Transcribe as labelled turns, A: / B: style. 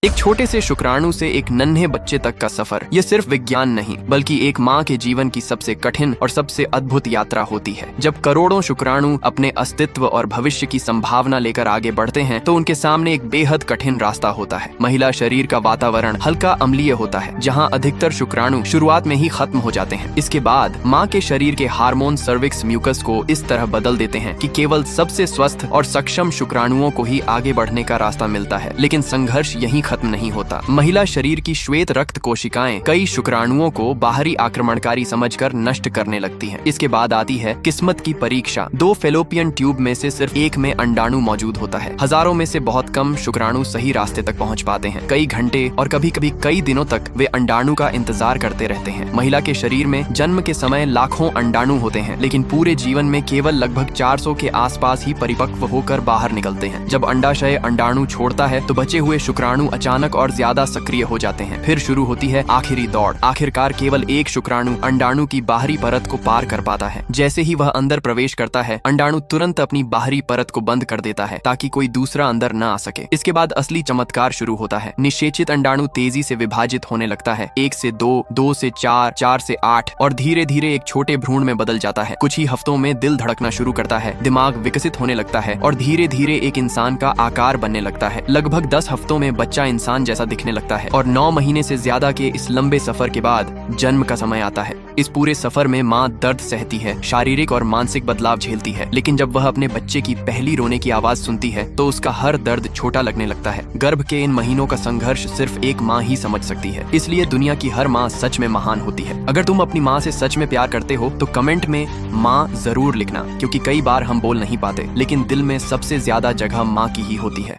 A: एक छोटे से शुक्राणु से एक नन्हे बच्चे तक का सफर, ये सिर्फ विज्ञान नहीं बल्कि एक माँ के जीवन की सबसे कठिन और सबसे अद्भुत यात्रा होती है। जब करोड़ों शुक्राणु अपने अस्तित्व और भविष्य की संभावना लेकर आगे बढ़ते हैं तो उनके सामने एक बेहद कठिन रास्ता होता है। महिला शरीर का वातावरण हल्का अम्लीय होता है, जहाँ अधिकतर शुक्राणु शुरुआत में ही खत्म हो जाते हैं। इसके बाद माँ के शरीर के हार्मोन सर्विक्स म्यूकस को इस तरह बदल देते हैं कि केवल सबसे स्वस्थ और सक्षम शुक्राणुओं को ही आगे बढ़ने का रास्ता मिलता है। लेकिन संघर्ष यहीं खत्म नहीं होता। महिला शरीर की श्वेत रक्त कोशिकाएं कई शुक्राणुओं को बाहरी आक्रमणकारी समझकर नष्ट करने लगती हैं। इसके बाद आती है किस्मत की परीक्षा। 2 फेलोपियन ट्यूब में से सिर्फ एक में अंडाणु मौजूद होता है। हजारों में से बहुत कम शुक्राणु सही रास्ते तक पहुंच पाते हैं। कई घंटे और कभी कभी कई दिनों तक वे अंडाणु का इंतजार करते रहते हैं। महिला के शरीर में जन्म के समय लाखों अंडाणु होते हैं, लेकिन पूरे जीवन में केवल लगभग 400 के आसपास ही परिपक्व होकर बाहर निकलते हैं। जब अंडाशय अंडाणु छोड़ता है तो बचे हुए शुक्राणु अचानक और ज्यादा सक्रिय हो जाते हैं। फिर शुरू होती है आखिरी दौड़। आखिरकार केवल एक शुक्राणु अंडाणु की बाहरी परत को पार कर पाता है। जैसे ही वह अंदर प्रवेश करता है, अंडाणु तुरंत अपनी बाहरी परत को बंद कर देता है ताकि कोई दूसरा अंदर न आ सके। इसके बाद असली चमत्कार शुरू होता है। निषेचित अंडाणु तेजी से विभाजित होने लगता है। 1 से 2, 2 से 4, 4 से 8 और धीरे धीरे एक छोटे भ्रूण में बदल जाता है। कुछ ही हफ्तों में दिल धड़कना शुरू करता है, दिमाग विकसित होने लगता है और धीरे धीरे एक इंसान का आकार बनने लगता है। लगभग 10 हफ्तों में बच्चा इंसान जैसा दिखने लगता है और 9 महीने से ज्यादा के इस लंबे सफर के बाद जन्म का समय आता है। इस पूरे सफर में माँ दर्द सहती है, शारीरिक और मानसिक बदलाव झेलती है, लेकिन जब वह अपने बच्चे की पहली रोने की आवाज सुनती है तो उसका हर दर्द छोटा लगने लगता है। गर्भ के इन महीनों का संघर्ष सिर्फ एक माँ ही समझ सकती है। इसलिए दुनिया की हर माँ सच में महान होती है। अगर तुम अपनी माँ से सच में प्यार करते हो तो कमेंट में माँ जरूर लिखना, क्योंकि कई बार हम बोल नहीं पाते लेकिन दिल में सबसे ज्यादा जगह माँ की ही होती है।